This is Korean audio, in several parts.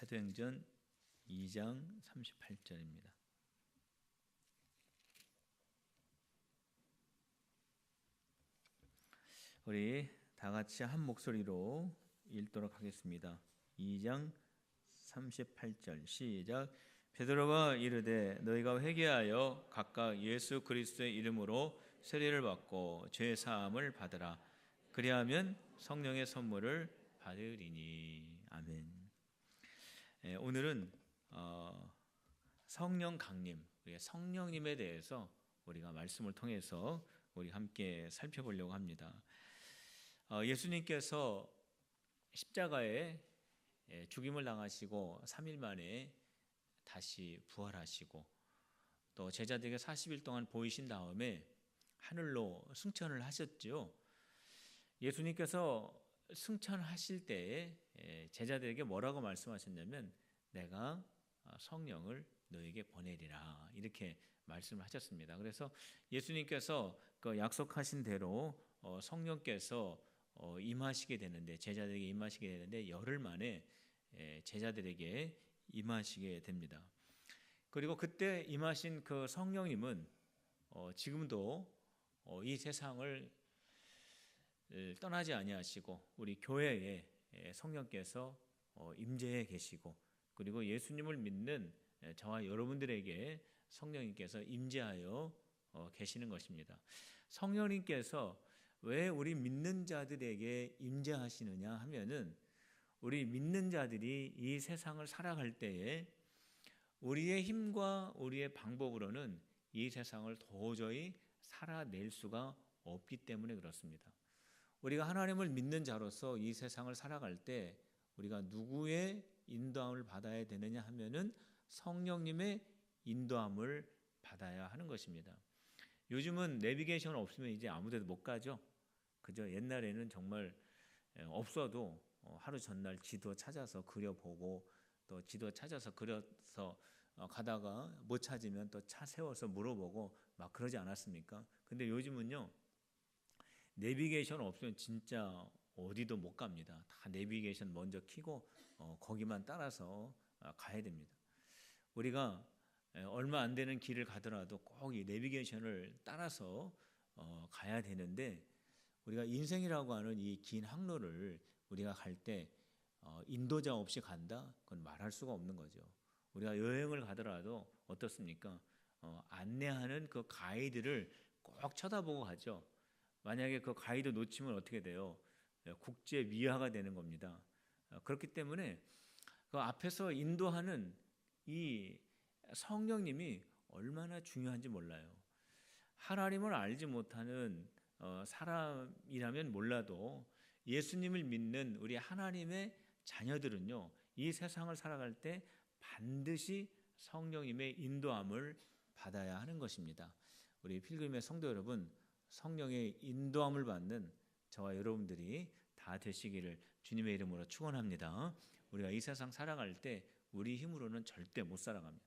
사도행전 2장 38절입니다. 우리 다 같이 한 목소리로 읽도록 하겠습니다. 2장 38절 시작. 베드로가 이르되 너희가 회개하여 각각 예수 그리스도의 이름으로 세례를 받고 죄 사함을 받으라. 그리하면 성령의 선물을 받으리니. 아멘. 오늘은 성령 강림, 성령님에 대해서 우리가 말씀을 통해서 우리 함께 살펴보려고 합니다. 예수님께서 십자가에 죽임을 당하시고 3일 만에 다시 부활하시고 또 제자들에게 40일 동안 보이신 다음에 하늘로 승천을 하셨죠. 예수님께서 승천하실 때에 제자들에게 뭐라고 말씀하셨냐면 내가 성령을 너에게 보내리라 이렇게 말씀을 하셨습니다. 그래서 예수님께서 그 약속하신 대로 성령께서 임하시게 되는데 제자들에게 임하시게 되는데 열흘 만에 제자들에게 임하시게 됩니다. 그리고 그때 임하신 그 성령님은 지금도 이 세상을 떠나지 아니하시고 우리 교회에 성령께서 임재해 계시고 그리고 예수님을 믿는 저와 여러분들에게 성령님께서 임재하여 계시는 것입니다. 성령님께서 왜 우리 믿는 자들에게 임재하시느냐 하면은 우리 믿는 자들이 이 세상을 살아갈 때에 우리의 힘과 우리의 방법으로는 이 세상을 도저히 살아낼 수가 없기 때문에 그렇습니다. 우리가 하나님을 믿는 자로서 이 세상을 살아갈 때 우리가 누구의 인도함을 받아야 되느냐 하면은 성령님의 인도함을 받아야 하는 것입니다. 요즘은 내비게이션 없으면 이제 아무데도 못 가죠. 그저 옛날에는 정말 없어도 하루 전날 지도 찾아서 그려보고 또 지도 찾아서 그려서 가다가 못 찾으면 또 차 세워서 물어보고 막 그러지 않았습니까? 근데 요즘은요 내비게이션 없으면 진짜 어디도 못 갑니다. 다 내비게이션 먼저 켜고 거기만 따라서 가야 됩니다. 우리가 얼마 안 되는 길을 가더라도 꼭 이 내비게이션을 따라서 가야 되는데 우리가 인생이라고 하는 이 긴 항로를 우리가 갈 때 인도자 없이 간다? 그건 말할 수가 없는 거죠. 우리가 여행을 가더라도 어떻습니까? 안내하는 그 가이드를 꼭 쳐다보고 가죠. 만약에 그 가이드 놓치면 어떻게 돼요? 국제 미화가 되는 겁니다. 그렇기 때문에 그 앞에서 인도하는 이 성령님이 얼마나 중요한지 몰라요. 하나님을 알지 못하는 사람이라면 몰라도 예수님을 믿는 우리 하나님의 자녀들은요, 이 세상을 살아갈 때 반드시 성령님의 인도함을 받아야 하는 것입니다. 우리 필그림의 성도 여러분, 성령의 인도함을 받는 저와 여러분들이 다 되시기를 주님의 이름으로 축원합니다. 우리가 이 세상 살아갈 때 우리 힘으로는 절대 못 살아갑니다.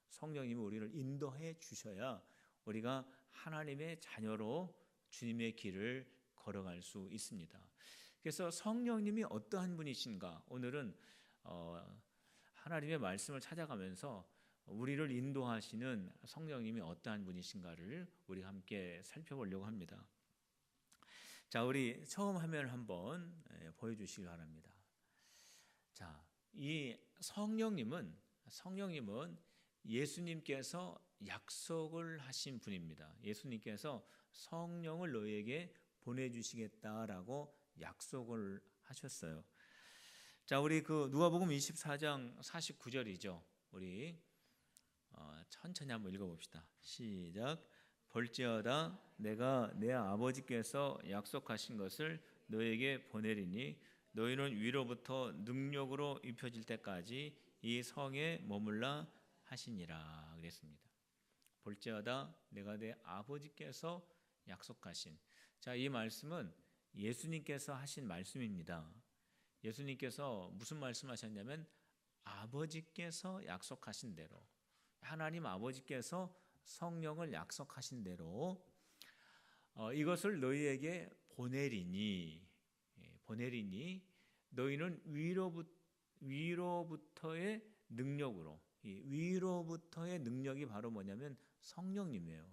성령님이 우리를 인도해 주셔야 우리가 하나님의 자녀로 주님의 길을 걸어갈 수 있습니다. 그래서 성령님이 어떠한 분이신가? 오늘은 하나님의 말씀을 찾아가면서 우리를 인도하시는 성령님이 어떠한 분이신가를 우리 함께 살펴보려고 합니다. 자, 우리 처음 화면을 한번 보여주시기 바랍니다. 자, 이 성령님은 예수님께서 약속을 하신 분입니다. 예수님께서 성령을 너희에게 보내주시겠다라고 약속을 하셨어요. 자, 우리 그 누가복음 24장 49절이죠. 우리 천천히 한번 읽어봅시다. 시작. 볼지어다 내가 내 아버지께서 약속하신 것을 너에게 보내리니 너희는 위로부터 능력으로 입혀질 때까지 이 성에 머물라 하시니라 그랬습니다. 볼지어다 내가 내 아버지께서 약속하신. 자, 이 말씀은 예수님께서 하신 말씀입니다. 예수님께서 무슨 말씀하셨냐면 아버지께서 약속하신 대로 하나님 아버지께서 성령을 약속하신 대로 이것을 너희에게 보내리니 너희는 위로부터의 능력으로, 이 위로부터의 능력이 바로 뭐냐면 성령님이에요.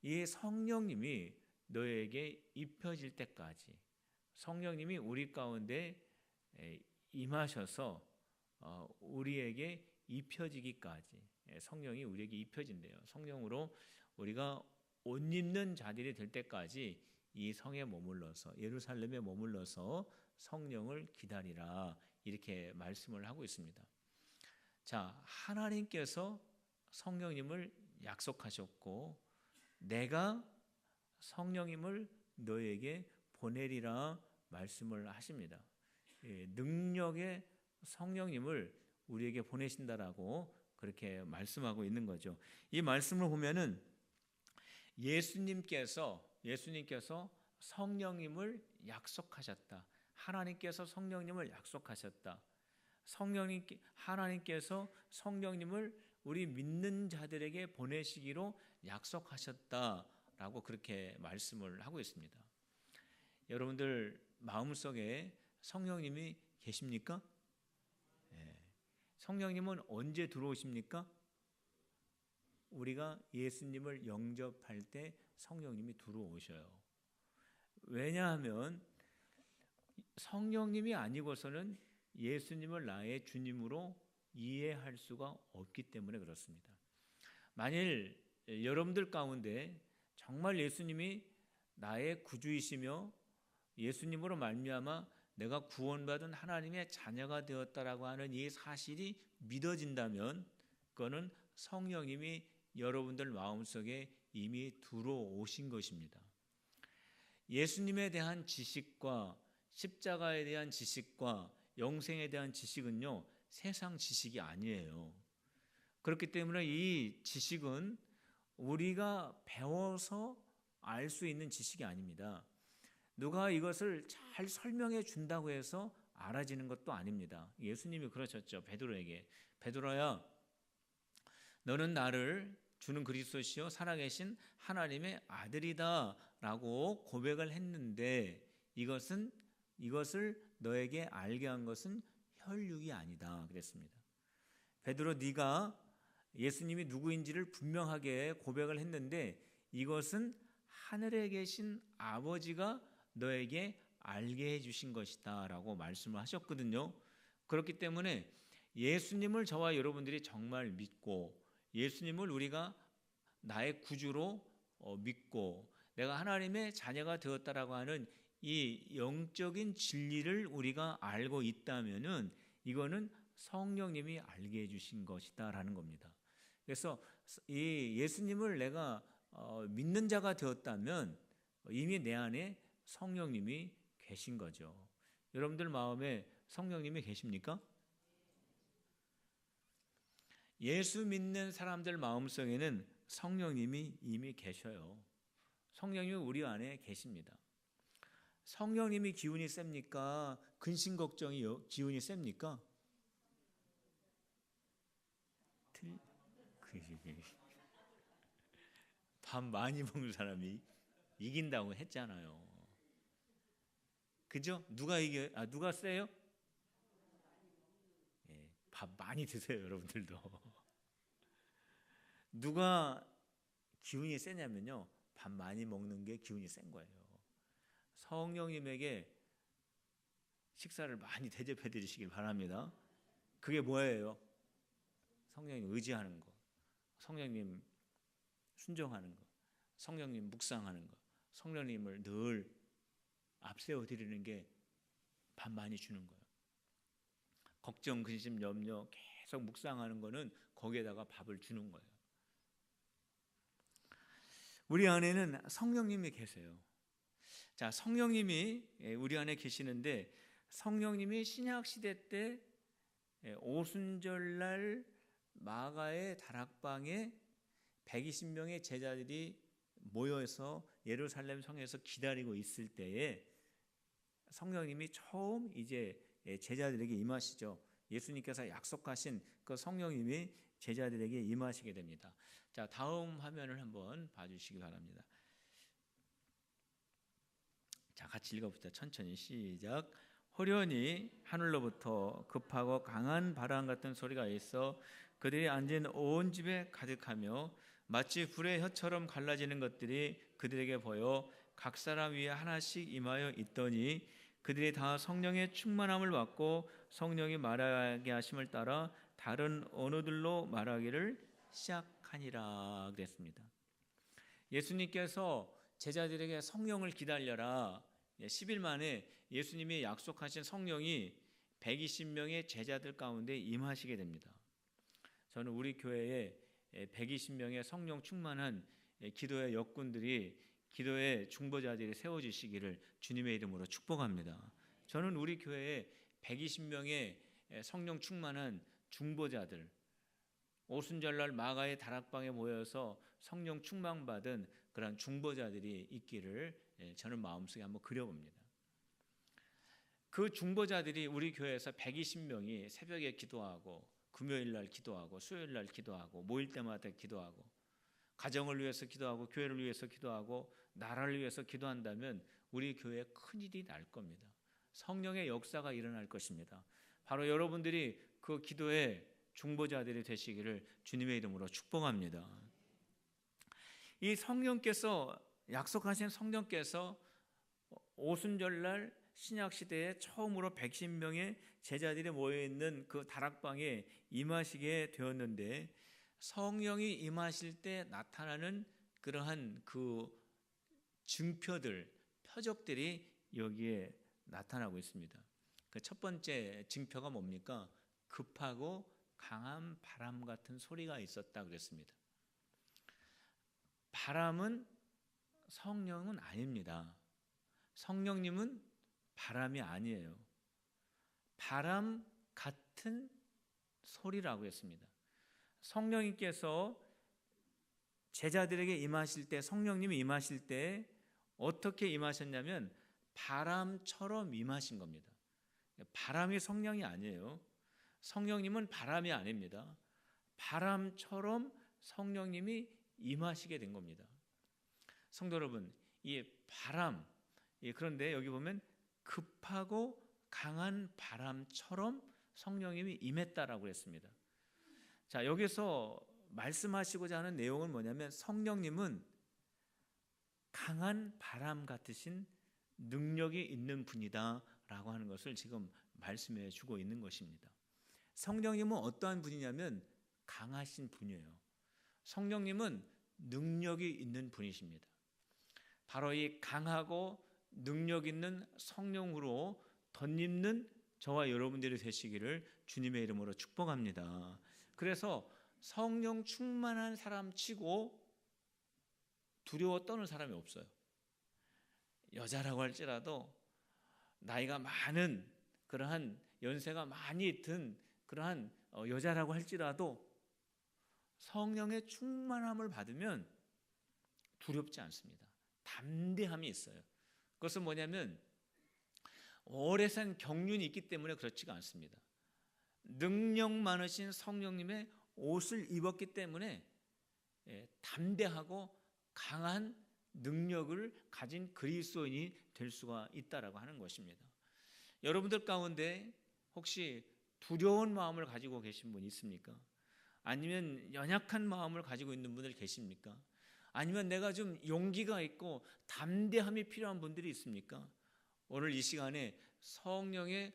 이 성령님이 너에게 입혀질 때까지, 성령님이 우리 가운데 임하셔서 우리에게 입혀지기까지, 성령이 우리에게 입혀진대요. 성령으로 우리가 옷 입는 자들이 될 때까지 이 성에 머물러서, 예루살렘에 머물러서 성령을 기다리라, 이렇게 말씀을 하고 있습니다. 자, 하나님께서 성령님을 약속하셨고 내가 성령님을 너에게 보내리라 말씀을 하십니다. 능력의 성령님을 우리에게 보내신다라고 그렇게 말씀하고 있는 거죠. 이 말씀을 보면은 예수님께서 성령님을 약속하셨다. 하나님께서 성령님을 약속하셨다. 하나님께서 성령님을 우리 믿는 자들에게 보내시기로 약속하셨다라고 그렇게 말씀을 하고 있습니다. 여러분들 마음속에 성령님이 계십니까? 성령님은 언제 들어오십니까? 우리가 예수님을 영접할 때 성령님이 들어오셔요. 왜냐하면 성령님이 아니고서는 예수님을 나의 주님으로 이해할 수가 없기 때문에 그렇습니다. 만일 여러분들 가운데 정말 예수님이 나의 구주이시며 예수님으로 말미암아 내가 구원받은 하나님의 자녀가 되었다라고 하는 이 사실이 믿어진다면 그거는 성령님이 여러분들 마음속에 이미 들어오신 것입니다. 예수님에 대한 지식과 십자가에 대한 지식과 영생에 대한 지식은요, 세상 지식이 아니에요. 그렇기 때문에 이 지식은 우리가 배워서 알 수 있는 지식이 아닙니다. 누가 이것을 잘 설명해 준다고 해서 알아지는 것도 아닙니다. 예수님이 그러셨죠. 베드로에게, 베드로야, 너는 나를 주는 그리스도시요 살아계신 하나님의 아들이다 라고 고백을 했는데 이것을 너에게 알게 한 것은 혈육이 아니다 그랬습니다. 베드로, 네가 예수님이 누구인지를 분명하게 고백을 했는데 이것은 하늘에 계신 아버지가 너에게 알게 해주신 것이다 라고 말씀을 하셨거든요. 그렇기 때문에 예수님을 저와 여러분들이 정말 믿고 예수님을 우리가 나의 구주로 믿고 내가 하나님의 자녀가 되었다라고 하는 이 영적인 진리를 우리가 알고 있다면은 이거는 성령님이 알게 해주신 것이다라는 겁니다. 그래서 이 예수님을 내가 믿는 자가 되었다면 이미 내 안에 성령님이 계신 거죠. 여러분들 마음에 성령님이 계십니까? 예수 믿는 사람들 마음속에는 성령님이 이미 계셔요. 성령님이 우리 안에 계십니다. 성령님이 기운이 셉니까? 근심 걱정이 기운이 셉니까? 밥 많이 먹는 사람이 이긴다고 했잖아요. 그죠? 누가 이겨? 누가 세요? 밥 많이 드세요, 여러분들도. 누가 기운이 세냐면요, 밥 많이 먹는 게 기운이 센 거예요. 성령님에게 식사를 많이 대접해 드리시길 바랍니다. 그게 뭐예요? 성령님 의지하는 거, 성령님 순종하는 거, 성령님 묵상하는 거, 성령님을 늘 앞세워 드리는 게 밥 많이 주는 거예요. 걱정, 근심, 염려 계속 묵상하는 거는 거기에다가 밥을 주는 거예요. 우리 안에는 성령님이 계세요. 자, 성령님이 우리 안에 계시는데 성령님이 신약 시대 때 오순절날 마가의 다락방에 120명의 제자들이 모여서 예루살렘 성에서 기다리고 있을 때에 성령님이 처음 이제 제자들에게 임하시죠. 예수님께서 약속하신 그 성령님이 제자들에게 임하시게 됩니다. 자, 다음 화면을 한번 봐주시기 바랍니다. 자, 같이 읽어봅시다. 천천히 시작. 호련히 하늘로부터 급하고 강한 바람 같은 소리가 있어 그들이 앉은 온 집에 가득하며 마치 불의 혀처럼 갈라지는 것들이 그들에게 보여 각 사람 위에 하나씩 임하여 있더니 그들이 다 성령의 충만함을 받고 성령이 말하게 하심을 따라 다른 언어들로 말하기를 시작하니라 그랬습니다. 예수님께서 제자들에게 성령을 기다려라 10일 만에 예수님이 약속하신 성령이 120명의 제자들 가운데 임하시게 됩니다. 저는 우리 교회에 120명의 성령 충만한 기도의 역군들이 기도의 중보자들이 세워지시기를 주님의 이름으로 축복합니다. 저는 우리 교회에 120명의 성령 충만한 중보자들, 오순절날 마가의 다락방에 모여서 성령 충만받은 그런 중보자들이 있기를 저는 마음속에 한번 그려봅니다. 그 중보자들이 우리 교회에서 120명이 새벽에 기도하고 금요일날 기도하고 수요일날 기도하고 모일 때마다 기도하고 가정을 위해서 기도하고 교회를 위해서 기도하고 나라를 위해서 기도한다면 우리 교회에 큰일이 날 겁니다. 성령의 역사가 일어날 것입니다. 바로 여러분들이 그 기도의 중보자들이 되시기를 주님의 이름으로 축복합니다. 이 성령께서 약속하신 성령께서 오순절날 신약시대에 처음으로 110명의 제자들이 모여있는 그 다락방에 임하시게 되었는데 성령이 임하실 때 나타나는 그러한 그 증표들, 표적들이 여기에 나타나고 있습니다. 그 첫 번째 증표가 뭡니까? 급하고 강한 바람 같은 소리가 있었다 그랬습니다. 바람은 성령은 아닙니다. 성령님은 바람이 아니에요. 바람 같은 소리라고 했습니다. 성령님께서 제자들에게 임하실 때, 성령님이 임하실 때 어떻게 임하셨냐면 바람처럼 임하신 겁니다. 바람이 성령이 아니에요. 성령님은 바람이 아닙니다. 바람처럼 성령님이 임하시게 된 겁니다. 성도 여러분, 이 바람, 그런데 여기 보면 급하고 강한 바람처럼 성령님이 임했다라고 했습니다. 자, 여기서 말씀하시고자 하는 내용은 뭐냐면 성령님은 강한 바람 같으신 능력이 있는 분이다라고 하는 것을 지금 말씀해 주고 있는 것입니다. 성령님은 어떠한 분이냐면 강하신 분이에요. 성령님은 능력이 있는 분이십니다. 바로 이 강하고 능력 있는 성령으로 덧입는 저와 여러분들이 되시기를 주님의 이름으로 축복합니다. 그래서 성령 충만한 사람 치고 두려워 떠는 사람이 없어요. 여자라고 할지라도 나이가 많은 그러한 연세가 많이 든 그러한 여자라고 할지라도 성령의 충만함을 받으면 두렵지 않습니다. 담대함이 있어요. 그것은 뭐냐면 오래 산 경륜이 있기 때문에 그렇지가 않습니다. 능력 많으신 성령님의 옷을 입었기 때문에 담대하고 강한 능력을 가진 그리스도인이 될 수가 있다라고 하는 것입니다. 여러분들 가운데 혹시 두려운 마음을 가지고 계신 분 있습니까? 아니면 연약한 마음을 가지고 있는 분들 계십니까? 아니면 내가 좀 용기가 있고 담대함이 필요한 분들이 있습니까? 오늘 이 시간에 성령의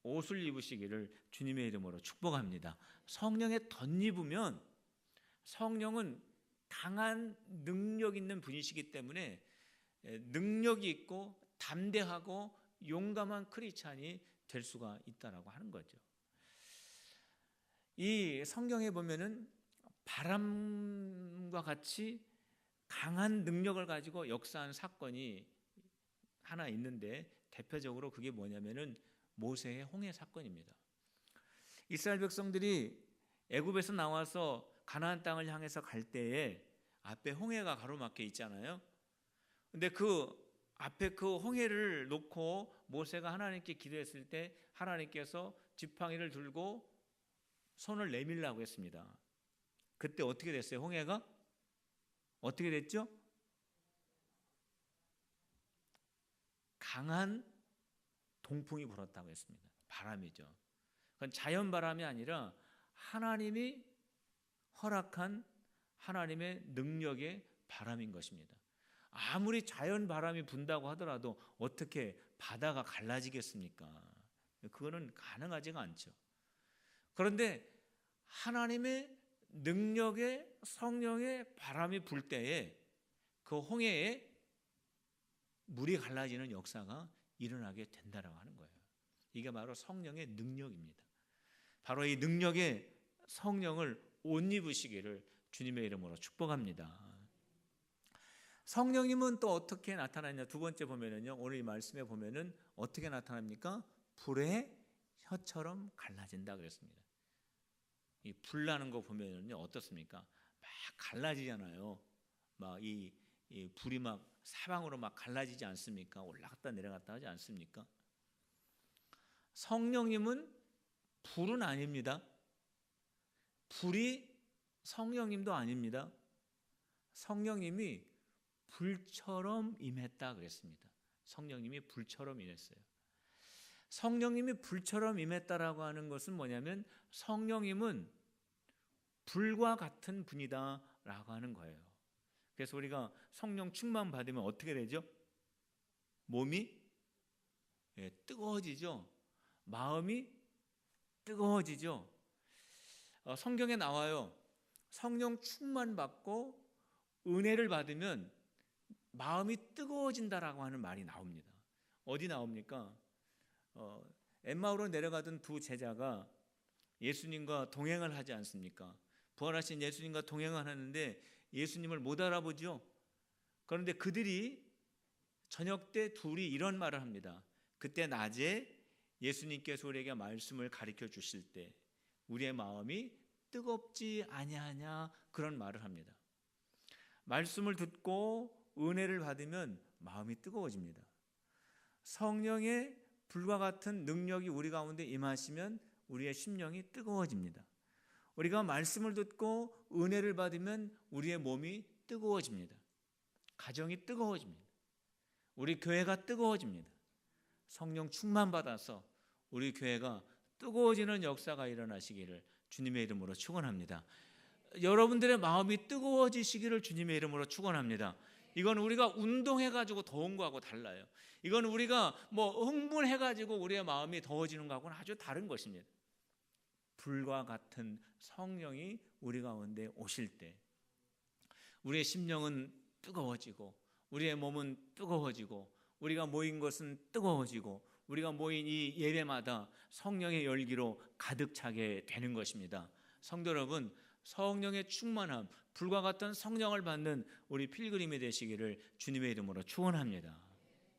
옷을 입으시기를 주님의 이름으로 축복합니다. 성령에 덧입으면 성령은 강한 능력 있는 분이시기 때문에 능력이 있고 담대하고 용감한 크리스찬이 될 수가 있다라고 하는 거죠. 이 성경에 보면은 바람과 같이 강한 능력을 가지고 역사한 사건이 하나 있는데 대표적으로 그게 뭐냐면은 모세의 홍해 사건입니다. 이스라엘 백성들이 애굽에서 나와서 가나안 땅을 향해서 갈 때에 앞에 홍해가 가로막혀 있잖아요. 근데 그 앞에 그 홍해를 놓고 모세가 하나님께 기도했을 때 하나님께서 지팡이를 들고 손을 내밀라고 했습니다. 그때 어떻게 됐어요? 홍해가 어떻게 됐죠? 강한 동풍이 불었다고 했습니다. 바람이죠. 그건 자연 바람이 아니라 하나님이 허락한 하나님의 능력의 바람인 것입니다. 아무리 자연 바람이 분다고 하더라도 어떻게 바다가 갈라지겠습니까? 그거는 가능하지가 않죠. 그런데 하나님의 능력의 성령의 바람이 불 때에 그 홍해에 물이 갈라지는 역사가 일어나게 된다라고 하는 거예요. 이게 바로 성령의 능력입니다. 바로 이 능력의 성령을 옷 입으시기를 주님의 이름으로 축복합니다. 성령님은 또 어떻게 나타나냐? 두 번째 보면은요, 오늘 이 말씀에 보면은 어떻게 나타납니까? 불의 혀처럼 갈라진다 그랬습니다. 이 불 나는 거 보면은요, 어떻습니까? 막 갈라지잖아요. 막 이 불이 막 사방으로 막 갈라지지 않습니까? 올라갔다 내려갔다 하지 않습니까? 성령님은 불은 아닙니다. 불이 성령님도 아닙니다. 성령님이 불처럼 임했다 그랬습니다. 성령님이 불처럼 임했어요. 성령님이 불처럼 임했다라고 하는 것은 뭐냐면 성령님은 불과 같은 분이다라고 하는 거예요. 그래서 우리가 성령 충만 받으면 어떻게 되죠? 몸이 뜨거워지죠. 마음이 뜨거워지죠. 성경에 나와요. 성령 충만 받고 은혜를 받으면 마음이 뜨거워진다라고 하는 말이 나옵니다. 어디 나옵니까? 엠마오로 내려가던 두 제자가 예수님과 동행을 하지 않습니까? 부활하신 예수님과 동행을 하는데 예수님을 못 알아보죠. 그런데 그들이 저녁 때 둘이 이런 말을 합니다. 그때 낮에 예수님께서 우리에게 말씀을 가르쳐 주실 때 우리의 마음이 뜨겁지 아니하냐 그런 말을 합니다. 말씀을 듣고 은혜를 받으면 마음이 뜨거워집니다. 성령의 불과 같은 능력이 우리 가운데 임하시면 우리의 심령이 뜨거워집니다. 우리가 말씀을 듣고 은혜를 받으면 우리의 몸이 뜨거워집니다. 가정이 뜨거워집니다. 우리 교회가 뜨거워집니다. 성령 충만 받아서 우리 교회가 뜨거워지는 역사가 일어나시기를 주님의 이름으로 축원합니다. 여러분들의 마음이 뜨거워지시기를 주님의 이름으로 축원합니다. 이건 우리가 운동해가지고 더운 거하고 달라요. 이건 우리가 흥분해가지고 우리의 마음이 더워지는 거하고는 아주 다른 것입니다. 불과 같은 성령이 우리 가운데 오실 때 우리의 심령은 뜨거워지고 우리의 몸은 뜨거워지고 우리가 모인 것은 뜨거워지고 우리가 모인 이 예배마다 성령의 열기로 가득 차게 되는 것입니다. 성도 여러분, 성령의 충만함, 불과 같은 성령을 받는 우리 필그림이 되시기를 주님의 이름으로 축원합니다.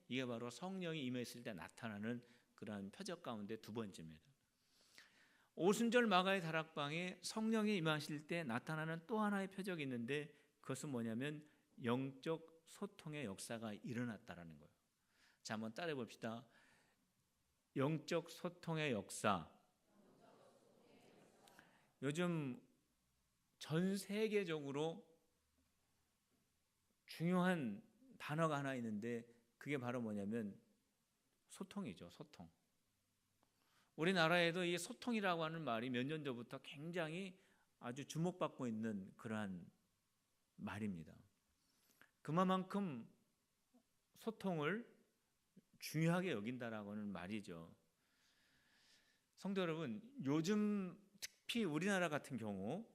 이게 바로 성령이 임했을 때 나타나는 그러한 표적 가운데 두 번째입니다. 오순절 마가의 다락방에 성령이 임하실 때 나타나는 또 하나의 표적이 있는데 그것은 뭐냐면 영적 소통의 역사가 일어났다라는 거예요. 자, 한번 따라해 봅시다. 영적 소통의 역사. 요즘 전 세계적으로 중요한 단어가 하나 있는데 그게 바로 뭐냐면 소통이죠. 소통. 우리나라에도 이 소통이라고 하는 말이 몇 년 전부터 굉장히 아주 주목받고 있는 그러한 말입니다. 그만큼 소통을 중요하게 여긴다라고 하는 말이죠. 성도 여러분, 요즘 특히 우리나라 같은 경우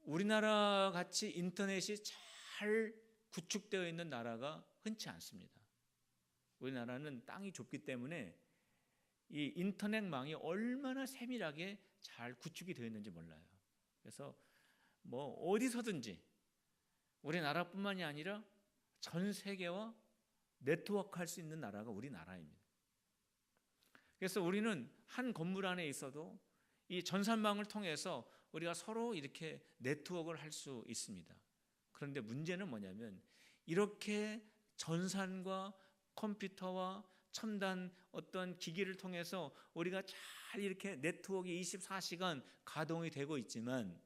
우리나라 같이 인터넷이 잘 구축되어 있는 나라가 흔치 않습니다. 우리나라는 땅이 좁기 때문에 이 인터넷망이 얼마나 세밀하게 잘 구축이 되어 있는지 몰라요. 그래서 어디서든지 우리나라뿐만이 아니라 전 세계와 네트워크 할 수 있는 나라가 우리나라입니다. 그래서 우리는 한 건물 안에 있어도 이 전산망을 통해서 우리가 서로 이렇게 네트워크를 할 수 있습니다. 그런데 문제는 뭐냐면 이렇게 전산과 컴퓨터와 첨단 어떤 기기를 통해서 우리가 잘 이렇게 네트워크 24시간 가동이 되고 있지만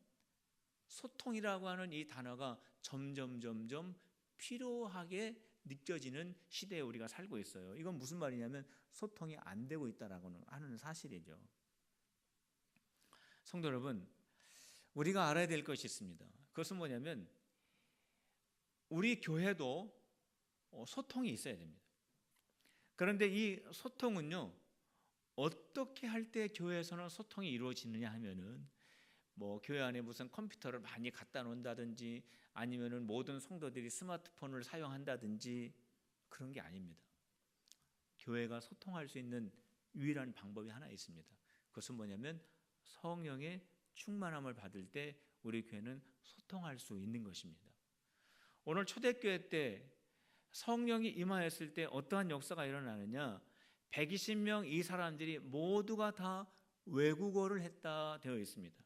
소통이라고 하는 이 단어가 점점 필요하게 느껴지는 시대에 우리가 살고 있어요. 이건 무슨 말이냐면 소통이 안 되고 있다라고 하는 사실이죠. 성도 여러분, 우리가 알아야 될 것이 있습니다. 그것은 뭐냐면 우리 교회도 소통이 있어야 됩니다. 그런데 이 소통은요, 어떻게 할 때 교회에서는 소통이 이루어지느냐 하면은 교회 안에 무슨 컴퓨터를 많이 갖다 놓는다든지 아니면은 모든 성도들이 스마트폰을 사용한다든지 그런 게 아닙니다. 교회가 소통할 수 있는 유일한 방법이 하나 있습니다. 그것은 뭐냐면 성령의 충만함을 받을 때 우리 교회는 소통할 수 있는 것입니다. 오늘 초대교회 때 성령이 임하였을 때 어떠한 역사가 일어나느냐? 120명 이 사람들이 모두가 다 외국어를 했다 되어 있습니다.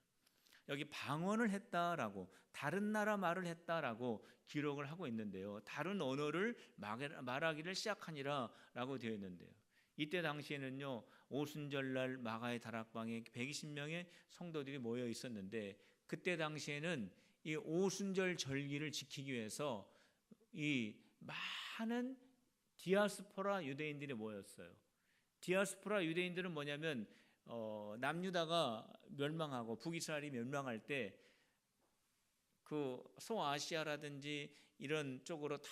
여기 방언을 했다라고, 다른 나라 말을 했다라고 기록을 하고 있는데요. 다른 언어를 말하기를 시작하니라 라고 되어 있는데요. 이때 당시에는요, 오순절날 마가의 다락방에 120명의 성도들이 모여 있었는데, 그때 당시에는 이 오순절 절기를 지키기 위해서 이 많은 디아스포라 유대인들이 모였어요. 디아스포라 유대인들은 뭐냐면 남유다가 멸망하고 북이스라엘이 멸망할 때 그 소아시아라든지 이런 쪽으로 다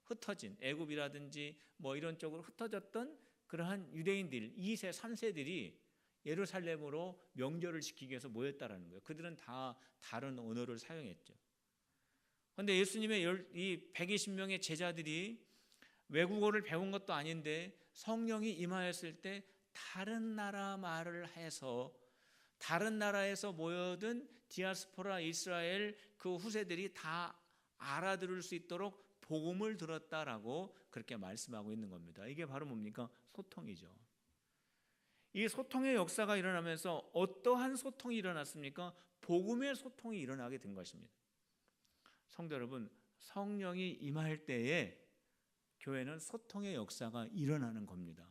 흩어진 애굽이라든지 이런 쪽으로 흩어졌던 그러한 유대인들 2세, 3세들이 예루살렘으로 명절을 지키기 위해서 모였다라는 거예요. 그들은 다 다른 언어를 사용했죠. 그런데 예수님의 이 120명의 제자들이 외국어를 배운 것도 아닌데 성령이 임하였을 때 다른 나라 말을 해서 다른 나라에서 모여든 디아스포라 이스라엘 그 후세들이 다 알아들을 수 있도록 복음을 들었다라고 그렇게 말씀하고 있는 겁니다. 이게 바로 뭡니까? 소통이죠. 이 소통의 역사가 일어나면서 어떠한 소통이 일어났습니까? 복음의 소통이 일어나게 된 것입니다. 성도 여러분, 성령이 임할 때에 교회는 소통의 역사가 일어나는 겁니다.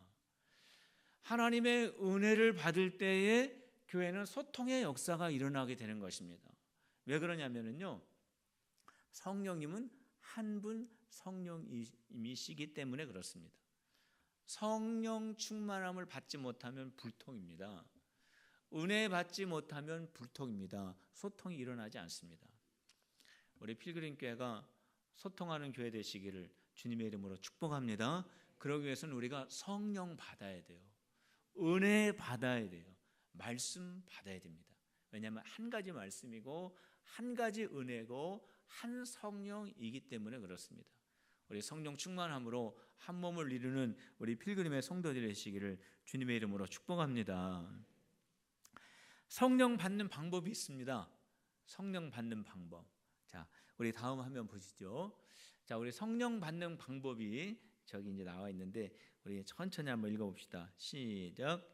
하나님의 은혜를 받을 때에 교회는 소통의 역사가 일어나게 되는 것입니다. 왜 그러냐면요, 성령님은 한 분 성령이시기 때문에 그렇습니다. 성령 충만함을 받지 못하면 불통입니다. 은혜 받지 못하면 불통입니다. 소통이 일어나지 않습니다. 우리 필그림교회가 소통하는 교회 되시기를 주님의 이름으로 축복합니다. 그러기 위해서는 우리가 성령 받아야 돼요. 은혜 받아야 돼요. 말씀 받아야 됩니다. 왜냐하면 한 가지 말씀이고 한 가지 은혜고 한 성령이기 때문에 그렇습니다. 우리 성령 충만함으로 한 몸을 이루는 우리 필그림의 성도들이 되시기를 주님의 이름으로 축복합니다. 성령 받는 방법이 있습니다. 성령 받는 방법. 자, 우리 다음 화면 보시죠. 자, 우리 성령 받는 방법이 저기 이제 나와 있는데 우리 천천히 한번 읽어봅시다. 시작.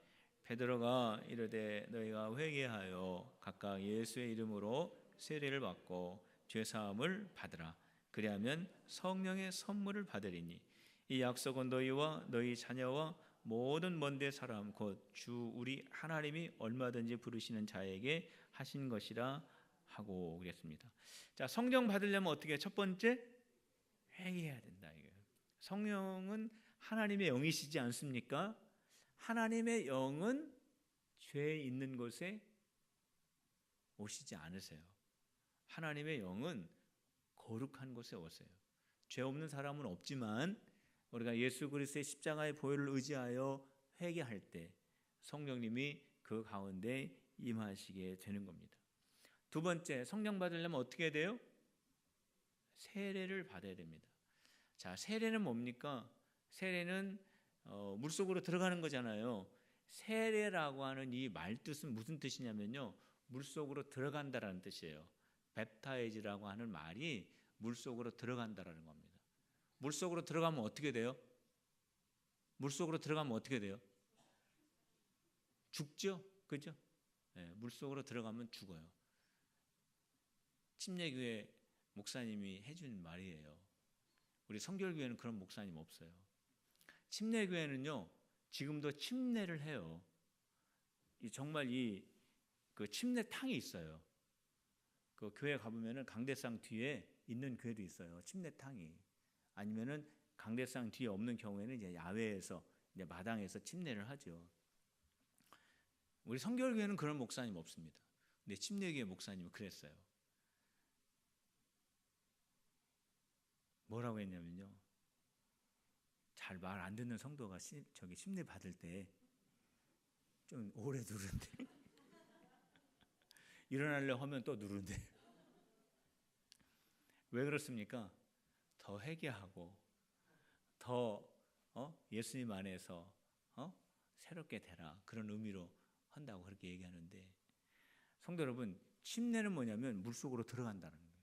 베드로가 이르되 너희가 회개하여 각각 예수의 이름으로 세례를 받고 죄 사함을 받으라. 그리하면 성령의 선물을 받으리니 이 약속은 너희와 너희 자녀와 모든 먼데 사람 곧 주 우리 하나님이 얼마든지 부르시는 자에게 하신 것이라 하고 그랬습니다. 자, 성령 받으려면 어떻게? 첫 번째, 회개해야 된다 이거예요. 성령은 하나님의 영이시지 않습니까? 하나님의 영은 죄 있는 곳에 오시지 않으세요. 하나님의 영은 거룩한 곳에 오세요. 죄 없는 사람은 없지만 우리가 예수 그리스도의 십자가의 보혈을 의지하여 회개할 때 성령님이 그 가운데 임하시게 되는 겁니다. 두 번째, 성령 받으려면 어떻게 해야 돼요? 세례를 받아야 됩니다. 자, 세례는 뭡니까? 세례는 물속으로 들어가는 거잖아요. 세례라고 하는 이 말뜻은 무슨 뜻이냐면요, 물속으로 들어간다라는 뜻이에요. 웹타이즈라고 하는 말이 물속으로 들어간다라는 겁니다. 물속으로 들어가면 어떻게 돼요? 물속으로 들어가면 어떻게 돼요? 죽죠? 그죠? 네, 물속으로 들어가면 죽어요. 침례교회 목사님이 해준 말이에요. 우리 성결교회는 그런 목사님 없어요. 침례교회는요, 지금도 침례를 해요. 정말 그 침례탕이 있어요. 그 교회 가보면은 강대상 뒤에 있는 교회도 있어요. 침례탕이. 아니면은 강대상 뒤에 없는 경우에는 이제 야외에서 이제 마당에서 침례를 하죠. 우리 성결교회는 그런 목사님 없습니다. 근데 침례교회 목사님은 그랬어요. 뭐라고 했냐면요. 잘 말 안 듣는 성도가 저기 침례 받을 때 좀 오래 누른대. 일어나려 하면 또 누른대. 왜 그렇습니까? 더 회개하고 더 예수님 안에서 새롭게 되라, 그런 의미로 한다고 그렇게 얘기하는데, 성도 여러분, 침례는 뭐냐면 물속으로 들어간다는 거예요.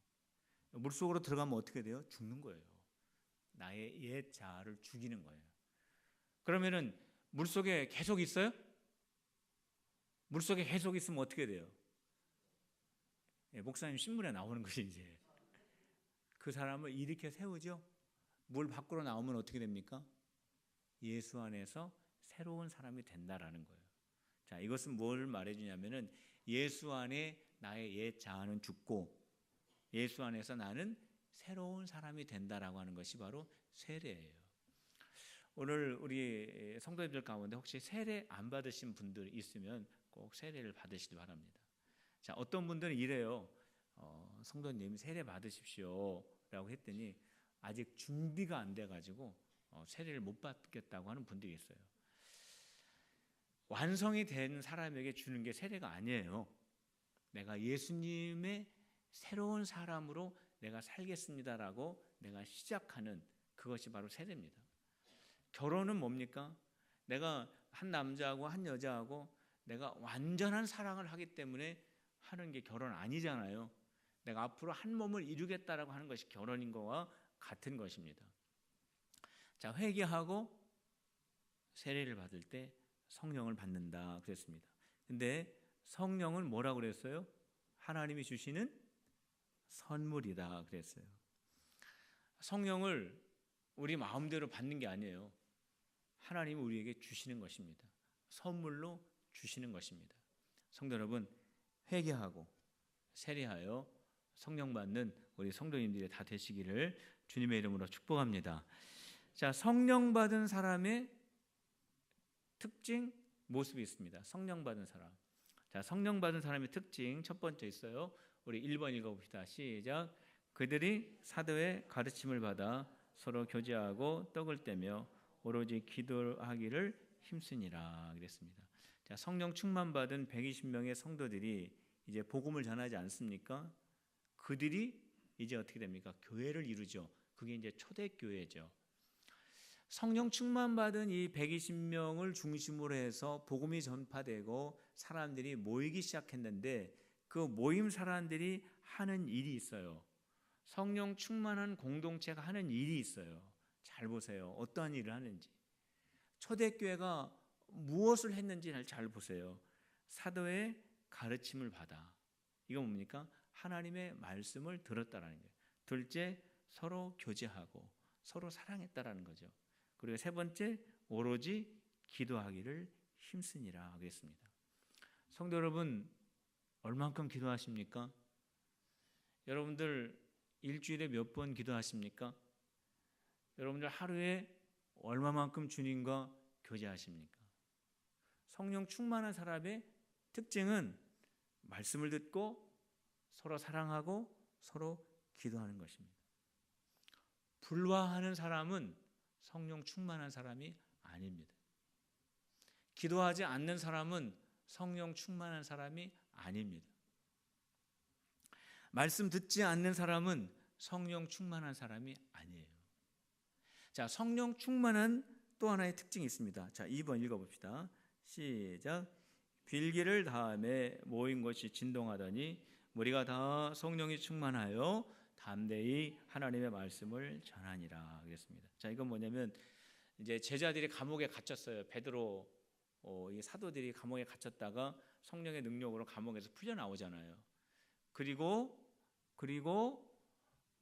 물속으로 들어가면 어떻게 돼요? 죽는 거예요. 나의 옛 자아를 죽이는 거예요. 그러면은 물속에 계속 있어요? 물속에 계속 있으면 어떻게 돼요? 목사님 신문에 나오는 것이 이제 그 사람을 일으켜 세우죠. 물 밖으로 나오면 어떻게 됩니까? 예수 안에서 새로운 사람이 된다라는 거예요. 자, 이것은 뭘 말해주냐면은 예수 안에 나의 옛 자아는 죽고 예수 안에서 나는 새로운 사람이 된다라고 하는 것이 바로 세례예요. 오늘 우리 성도님들 가운데 혹시 세례 안 받으신 분들 있으면 꼭 세례를 받으시기 바랍니다. 자, 어떤 분들은 이래요. 성도님 세례 받으십시오 라고 했더니 아직 준비가 안 돼가지고 세례를 못 받겠다고 하는 분들이 있어요. 완성이 된 사람에게 주는 게 세례가 아니에요. 내가 예수님의 새로운 사람으로 내가 살겠습니다라고 내가 시작하는 그것이 바로 세례입니다. 결혼은 뭡니까? 내가 한 남자하고 한 여자하고 내가 완전한 사랑을 하기 때문에 하는 게 결혼 아니잖아요. 내가 앞으로 한 몸을 이루겠다라고 하는 것이 결혼인 거와 같은 것입니다. 자, 회개하고 세례를 받을 때 성령을 받는다 그랬습니다. 근데 성령은 뭐라고 그랬어요? 하나님이 주시는 선물이다 그랬어요. 성령을 우리 마음대로 받는 게 아니에요. 하나님이 우리에게 주시는 것입니다. 선물로 주시는 것입니다. 성도 여러분, 회개하고 세례하여 성령 받는 우리 성도님들이 다 되시기를 주님의 이름으로 축복합니다. 자, 성령 받은 사람의 특징, 모습이 있습니다. 성령 받은 사람. 자, 성령 받은 사람의 특징 첫 번째 있어요. 우리 1번 읽어봅시다. 시작. 그들이 사도의 가르침을 받아 서로 교제하고 떡을 떼며 오로지 기도하기를 힘쓰니라 그랬습니다. 자, 성령 충만 받은 120명의 성도들이 이제 복음을 전하지 않습니까? 그들이 이제 어떻게 됩니까? 교회를 이루죠. 그게 이제 초대교회죠. 성령 충만 받은 이 120명을 중심으로 해서 복음이 전파되고 사람들이 모이기 시작했는데 그 모임 사람들이 하는 일이 있어요. 성령 충만한 공동체가 하는 일이 있어요. 잘 보세요. 어떠한 일을 하는지. 초대교회가 무엇을 했는지 잘 보세요. 사도의 가르침을 받아. 이건 뭡니까? 하나님의 말씀을 들었다라는 거예요. 둘째, 서로 교제하고 서로 사랑했다라는 거죠. 그리고 세 번째, 오로지 기도하기를 힘쓰니라 하겠습니다. 성도 여러분, 얼만큼 기도하십니까? 여러분들 일주일에 몇 번 기도하십니까? 여러분들 하루에 얼마만큼 주님과 교제하십니까? 성령 충만한 사람의 특징은 말씀을 듣고 서로 사랑하고 서로 기도하는 것입니다. 불화하는 사람은 성령 충만한 사람이 아닙니다. 기도하지 않는 사람은 성령 충만한 사람이 아닙니다. 말씀 듣지 않는 사람은 성령 충만한 사람이 아니에요. 자, 성령 충만한 또 하나의 특징이 있습니다. 자, 2번 읽어봅시다. 시작. 빌기를 다음에 모인 것이 진동하더니 우리가 다 성령이 충만하여 담대히 하나님의 말씀을 전하니라 그랬습니다. 자, 이건 뭐냐면 이제 제자들이 감옥에 갇혔어요. 베드로 이 사도들이 감옥에 갇혔다가 성령의 능력으로 감옥에서 풀려 나오잖아요. 그리고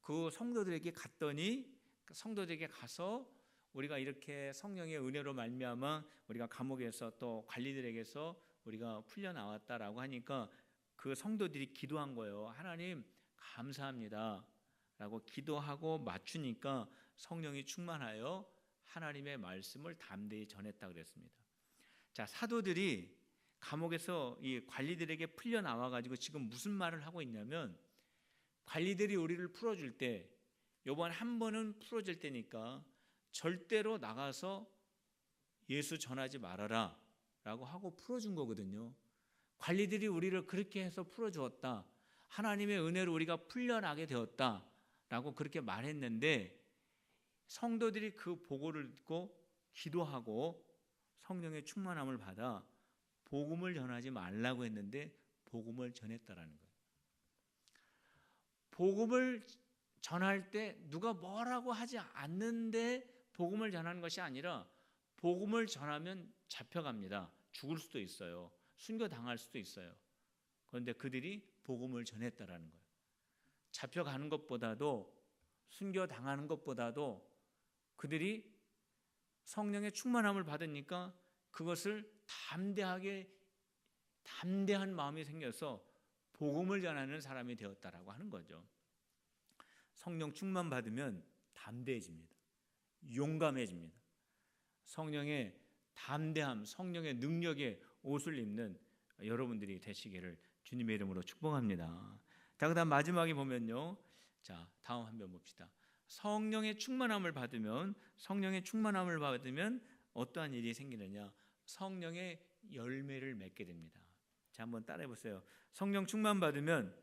그 성도들에게 갔더니 성도들에게 가서 우리가 이렇게 성령의 은혜로 말미암아 우리가 감옥에서 또 관리들에게서 우리가 풀려 나왔다라고 하니까 그 성도들이 기도한 거예요. 하나님 감사합니다 라고 기도하고 맞추니까 성령이 충만하여 하나님의 말씀을 담대히 전했다 그랬습니다. 자, 사도들이 감옥에서 이 관리들에게 풀려 나와 가지고 지금 무슨 말을 하고 있냐면, 관리들이 우리를 풀어줄 때, 요번 한 번은 풀어줄 때니까 절대로 나가서 예수 전하지 말아라 라고 하고 풀어준 거거든요. 관리들이 우리를 그렇게 해서 풀어주었다, 하나님의 은혜로 우리가 풀려나게 되었다 라고 그렇게 말했는데, 성도들이 그 보고를 듣고 기도하고 성령의 충만함을 받아 복음을 전하지 말라고 했는데 복음을 전했다라는 거예요. 복음을 전할 때 누가 뭐라고 하지 않는데 복음을 전하는 것이 아니라, 복음을 전하면 잡혀갑니다. 죽을 수도 있어요. 순교당할 수도 있어요. 그런데 그들이 복음을 전했다라는 거예요. 잡혀가는 것보다도, 순교당하는 것보다도 그들이 성령의 충만함을 받으니까 그것을 담대한 마음이 생겨서 복음을 전하는 사람이 되었다라고 하는 거죠. 성령 충만 받으면 담대해집니다. 용감해집니다. 성령의 담대함, 성령의 능력의 옷을 입는 여러분들이 되시기를 주님의 이름으로 축복합니다. 자, 그다음 마지막에 보면요. 자, 다음 한 번 봅시다. 성령의 충만함을 받으면 어떠한 일이 생기느냐? 성령의 열매를 맺게 됩니다. 자, 한번 따라해 보세요. 성령 충만 받으면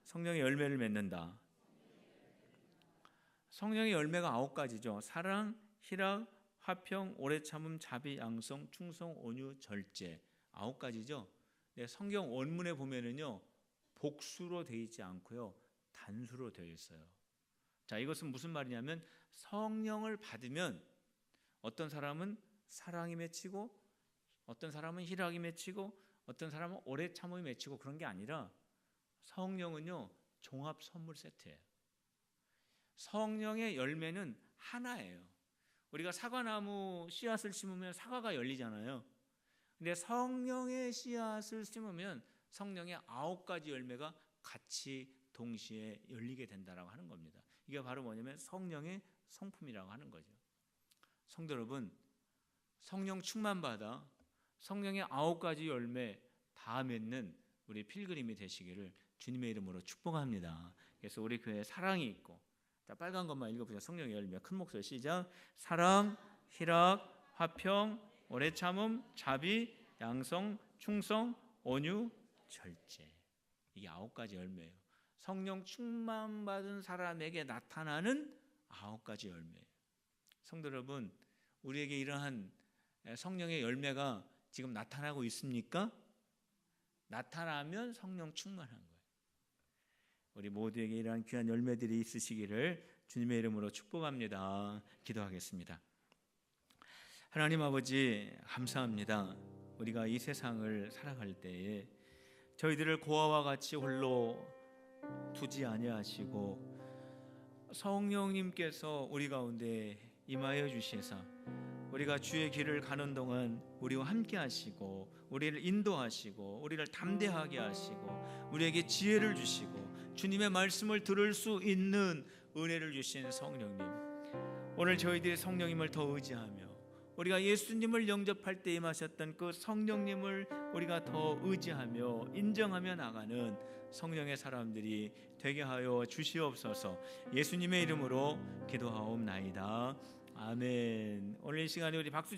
성령의 열매를 맺는다. 성령의 열매가 9가지죠. 사랑, 희락, 화평, 오래 참음, 자비, 양성, 충성, 온유, 절제. 9가지죠. 네, 성경 원문에 보면은요, 복수로 되어 있지 않고요, 단수로 되어 있어요. 자, 이것은 무슨 말이냐면, 성령을 받으면 어떤 사람은 사랑이 맺히고, 어떤 사람은 희락이 맺히고, 어떤 사람은 오래 참음이 맺히고, 그런 게 아니라 성령은요, 종합 선물 세트예요. 성령의 열매는 하나예요. 우리가 사과나무 씨앗을 심으면 사과가 열리잖아요. 근데 성령의 씨앗을 심으면 성령의 9가지 열매가 같이 동시에 열리게 된다라고 하는 겁니다. 이게 바로 뭐냐면 성령의 성품이라고 하는 거죠. 성도 여러분, 성령 충만 받아 성령의 9가지 열매 다 맺는 우리 필그림이 되시기를 주님의 이름으로 축복합니다. 그래서 우리 교회에 사랑이 있고, 자, 빨간 것만 읽어보세요. 성령의 열매 큰 목소리 시작. 사랑, 희락, 화평, 오래 참음, 자비, 양성, 충성, 온유, 절제. 이게 9가지 열매예요. 성령 충만 받은 사람에게 나타나는 9가지 열매예요. 성도 여러분, 우리에게 이러한 성령의 열매가 지금 나타나고 있습니까? 나타나면 성령 충만한 거예요. 우리 모두에게 이러한 귀한 열매들이 있으시기를 주님의 이름으로 축복합니다. 기도하겠습니다. 하나님 아버지, 감사합니다. 우리가 이 세상을 살아갈 때에 저희들을 고아와 같이 홀로 두지 아니하시고 성령님께서 우리 가운데 임하여 주시사 우리가 주의 길을 가는 동안 우리와 함께 하시고 우리를 인도하시고 우리를 담대하게 하시고 우리에게 지혜를 주시고 주님의 말씀을 들을 수 있는 은혜를 주신 성령님, 오늘 저희들이 성령님을 더 의지하며 우리가 예수님을 영접할 때 임하셨던 그 성령님을 우리가 더 의지하며 인정하며 나가는 성령의 사람들이 되게 하여 주시옵소서. 예수님의 이름으로 기도하옵나이다. 아멘. 오늘 이 시간에 우리 박수